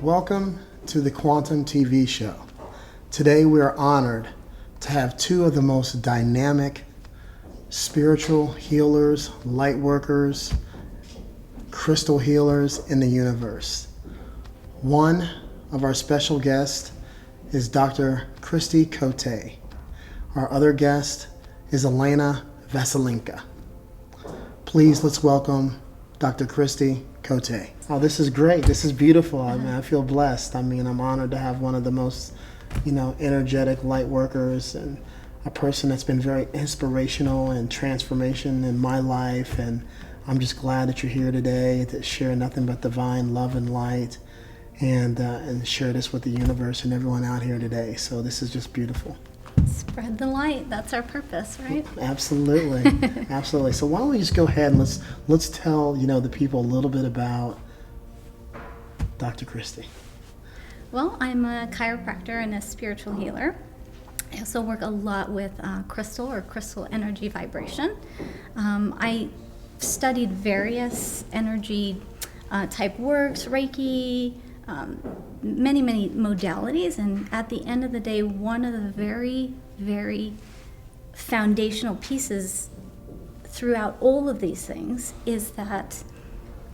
Welcome to the Quantum TV show. Today we are honored to have two of the most dynamic spiritual healers, light workers, crystal healers in the universe. One of our special guests is Dr. Christy Cote. Our other guest is Elena Vasilenko. Please let's welcome Dr. Christy Cote. Oh, this is great. This is beautiful. I feel blessed. I'm honored to have one of the most, energetic light workers and a person that's been very inspirational and transformation in my life. And I'm just glad that you're here today to share nothing but divine love and light and share this with the universe and everyone out here today. So this is just beautiful. Spread the light. That's our purpose, right? Absolutely. Absolutely. So why don't we just go ahead and let's tell, the people a little bit about Dr. Christy. Well, I'm a chiropractor and a spiritual healer. I also work a lot with crystal or crystal energy vibration. I studied various energy type works, Reiki, many modalities, and at the end of the day, one of the very, very foundational pieces throughout all of these things is that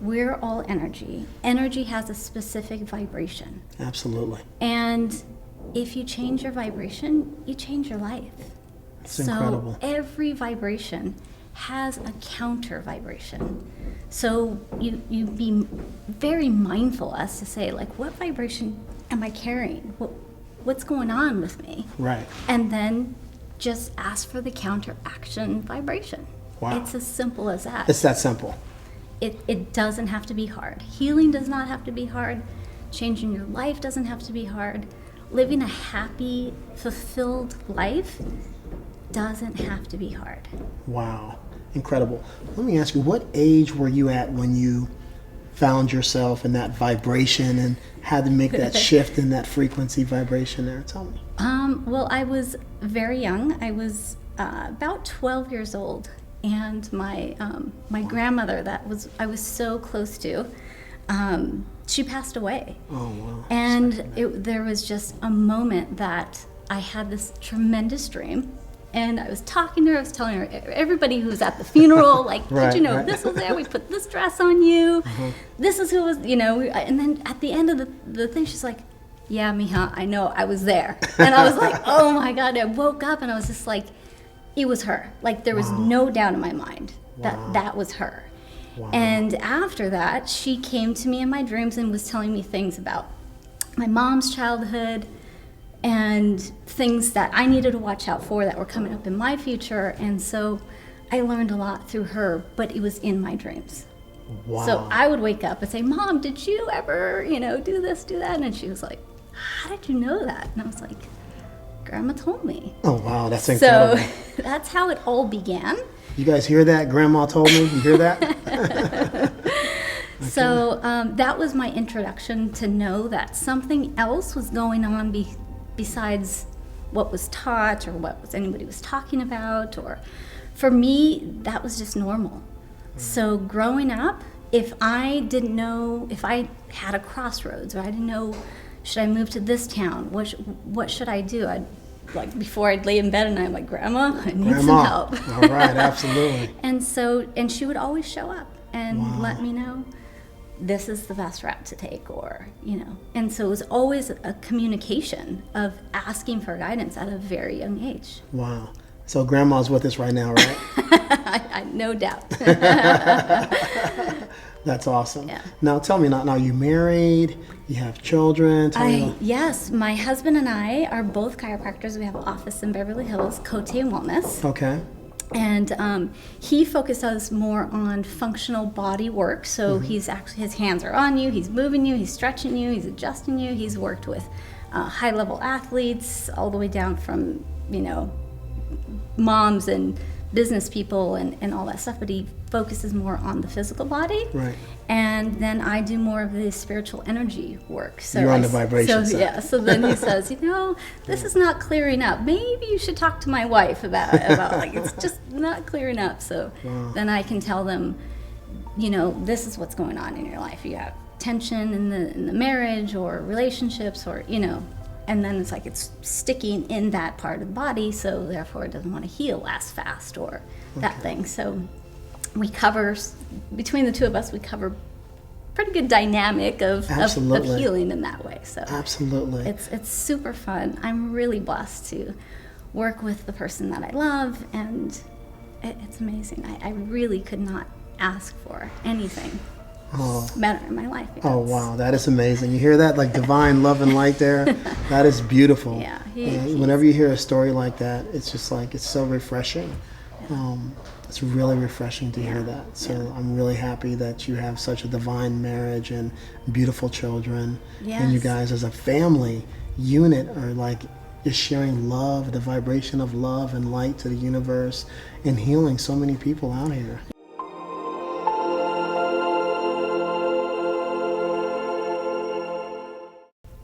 we're all energy. Energy has a specific vibration. Absolutely. And if you change your vibration, you change your life. It's incredible. So every vibration has a counter vibration. So you be very mindful as to say, like, what vibration am I carrying? What's going on with me? Right. And then just ask for the counteraction vibration. Wow. It's as simple as that. It's that simple. It doesn't have to be hard. Healing does not have to be hard. Changing your life doesn't have to be hard. Living a happy, fulfilled life doesn't have to be hard. Wow. Incredible. Let me ask you, what age were you at when you found yourself in that vibration and had to make that shift in that frequency vibration there? Tell me. Well, I was very young. I was about 12 years old, and my grandmother I was so close to, she passed away. Oh, wow. And there was just a moment that I had this tremendous dream. And I was talking to her, I was telling her, everybody who was at the funeral, like, Right, did you know right. this was there? We put this dress on you. This is who was, and then at the end of the thing, she's like, yeah, mija, I know, I was there. And I was like, oh my God, I woke up and I was just like, it was her. Like, there was no doubt in my mind that was her. Wow. And after that, she came to me in my dreams and was telling me things about my mom's childhood, and things that I needed to watch out for that were coming up in my future. And so I learned a lot through her, but it was in my dreams. Wow. So I would wake up and say, Mom, did you ever, do this, do that? And she was like, how did you know that? And I was like, Grandma told me. Oh, wow, that's incredible. So that's how it all began. You guys hear that? Grandma told me. You hear that? So that was my introduction to know that something else was going on besides what was taught or anybody was talking about. Or for me, that was just normal. So growing up, if I had a crossroads, or I didn't know, should I move to this town? What should I do? Before I'd lay in bed and I'm like, Grandma, I need some help. All right, absolutely. And she would always show up and let me know, this is the best route to take, or, And so it was always a communication of asking for guidance at a very young age. Wow. So Grandma's with us right now, right? I no doubt. That's awesome. Yeah. Now tell me, now you married, you have children? Yes, my husband and I are both chiropractors. We have an office in Beverly Hills, Cote Wellness. Okay. And he focuses more on functional body work. So he's actually, his hands are on you, he's moving you, he's stretching you, he's adjusting you. He's worked with high-level athletes all the way down from, moms and business people and all that stuff, but he focuses more on the physical body. Right. And then I do more of the spiritual energy work. So you're on the vibration side. Yeah. So then he says, this is not clearing up. Maybe you should talk to my wife about like, it's just not clearing up. So then I can tell them, this is what's going on in your life. You have tension in the marriage or relationships, or and then it's like it's sticking in that part of the body, so therefore it doesn't want to heal as fast or that thing. So we cover, between the two of us, we cover pretty good dynamic of healing in that way. So absolutely, it's super fun. I'm really blessed to work with the person that I love, and it's amazing. I really could not ask for anything better in my life. Oh wow, that is amazing. You hear that, like divine love and light there? That is beautiful. Yeah. Whenever you hear a story like that, it's just like, it's so refreshing. It's really refreshing to hear that. So I'm really happy that you have such a divine marriage and beautiful children. Yes. And you guys as a family unit are like just sharing love, the vibration of love and light to the universe, and healing so many people out here.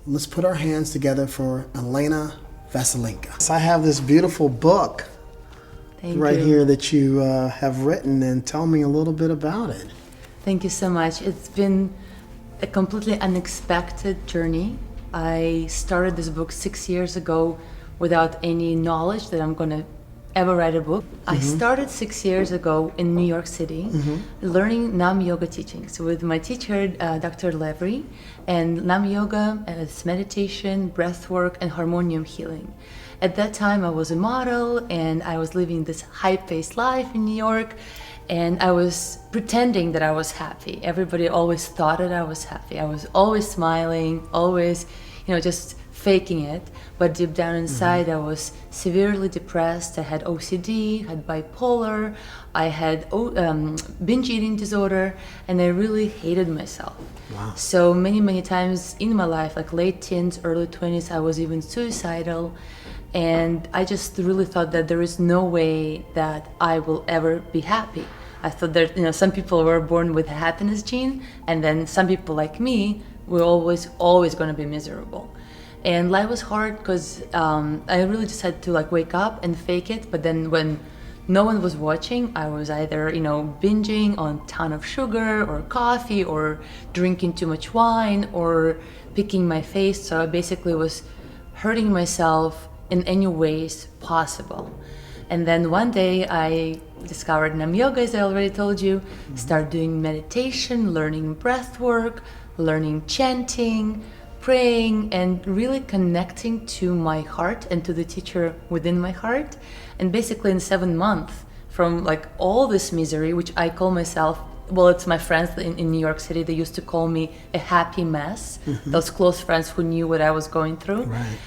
Let's put our hands together for Elena Vasilenko. So I have this beautiful book here that you have written, and tell me a little bit about it. Thank you so much. It's been a completely unexpected journey. I started this book 6 years ago without any knowledge that I'm going to ever write a book. I started 6 years ago in New York City learning Nam Yoga teachings with my teacher, Dr. Levry. And Nam Yoga is meditation, breath work, and harmonium healing. At that time, I was a model and I was living this high-paced life in New York, and I was pretending that I was happy. Everybody always thought that I was happy. I was always smiling, always, just faking it. But deep down inside, I was severely depressed. I had OCD, had bipolar, I had binge eating disorder, and I really hated myself. Wow. So many times in my life, like late teens, early 20s, I was even suicidal. And I just really thought that there is no way that I will ever be happy. I thought that, some people were born with a happiness gene, and then some people like me were always going to be miserable. And life was hard because I really just had to wake up and fake it. But then when no one was watching, I was either, binging on a ton of sugar or coffee, or drinking too much wine, or picking my face. So I basically was hurting myself in any ways possible. And then one day I discovered Nam Yoga, as I already told you, started doing meditation, learning breath work, learning chanting, praying, and really connecting to my heart and to the teacher within my heart. And basically in 7 months, from all this misery, which I call myself, well, it's my friends in New York City, they used to call me a happy mess, those close friends who knew what I was going through. Right.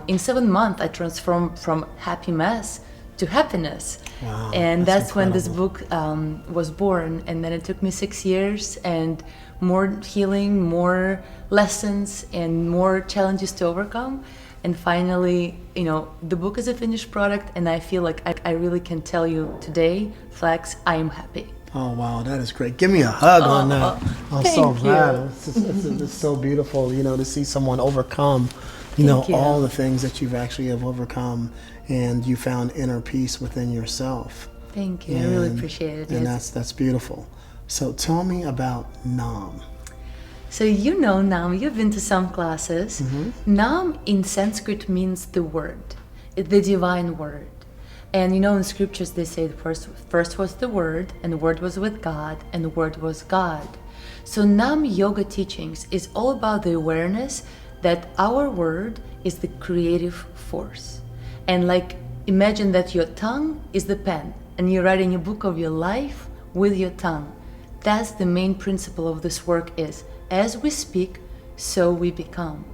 In 7 months, I transformed from happy mess to happiness. Wow, and that's when this incredible. book was born. And then it took me 6 years and more healing, more lessons, and more challenges to overcome. And finally, the book is a finished product, and I feel like I really can tell you today, Flex, I am happy. Oh wow, that is great. Give me a hug on that. I'm so thank glad. you. It's so beautiful, to see someone overcome, Thank you. all the things that you've actually have overcome, and you found inner peace within yourself. Thank you. I really appreciate it. And Yes. that's beautiful. So tell me about Nam. So Nam, you've been to some classes. Nam in Sanskrit means the word, the divine word. And in scriptures they say first was the word, and the word was with God, and the word was God. So Nam Yoga teachings is all about the awareness that our word is the creative force. And imagine that your tongue is the pen, and you're writing a book of your life with your tongue. That's the main principle of this work is, as we speak, so we become.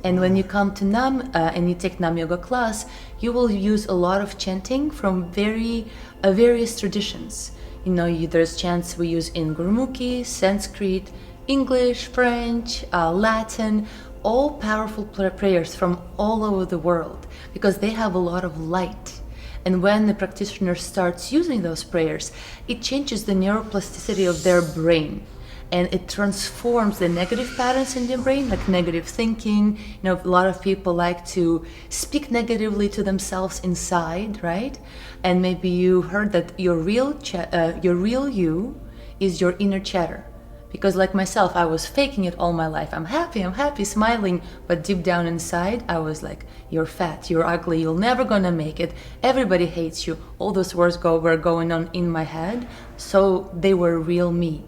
And when you come to Nam and you take Nam Yoga class, you will use a lot of chanting from various traditions. There's chants we use in Gurmukhi, Sanskrit, English, French, Latin, all powerful prayers from all over the world, because they have a lot of light. And when the practitioner starts using those prayers, it changes the neuroplasticity of their brain. And it transforms the negative patterns in their brain, like negative thinking. A lot of people like to speak negatively to themselves inside, right? And maybe you heard that your real you is your inner chatter, Because like myself, I was faking it all my life. I'm happy, smiling. But deep down inside, I was like, you're fat, you're ugly, you're never gonna make it. Everybody hates you. All those words were going on in my head. So they were real me.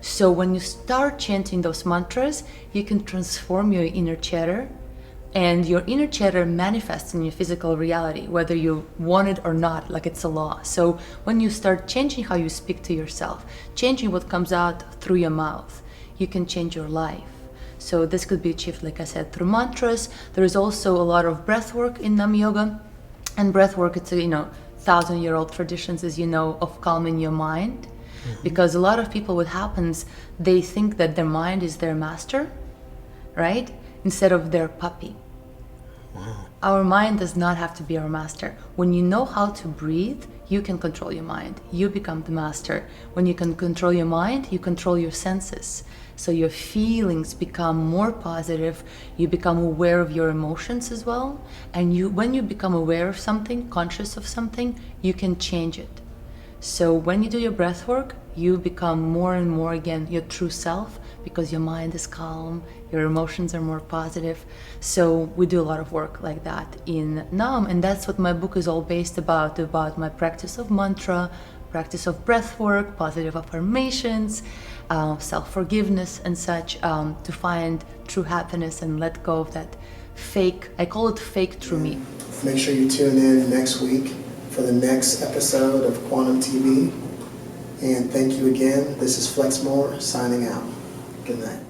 So when you start chanting those mantras, you can transform your inner chatter, and your inner chatter manifests in your physical reality, whether you want it or not, like it's a law. So when you start changing how you speak to yourself, changing what comes out through your mouth, you can change your life. So this could be achieved, like I said, through mantras. There is also a lot of breath work in Nam Yoga. And breath work, it's a 1,000-year-old traditions, as you know, of calming your mind. Because a lot of people, what happens, they think that their mind is their master, right? Instead of their puppy. Wow. Our mind does not have to be our master. When you know how to breathe, you can control your mind. You become the master. When you can control your mind, you control your senses. So your feelings become more positive. You become aware of your emotions as well. And when you become aware of something, conscious of something, you can change it. So when you do your breath work, you become more and more again your true self, because your mind is calm, your emotions are more positive. So we do a lot of work like that in Nam, and that's what my book is all based about my practice of mantra, practice of breath work, positive affirmations, self-forgiveness and such, to find true happiness and let go of that fake, I call it fake true me. Make sure you tune in next week for the next episode of Quantum TV. And thank you again. This is Flex Moore signing out. Good night.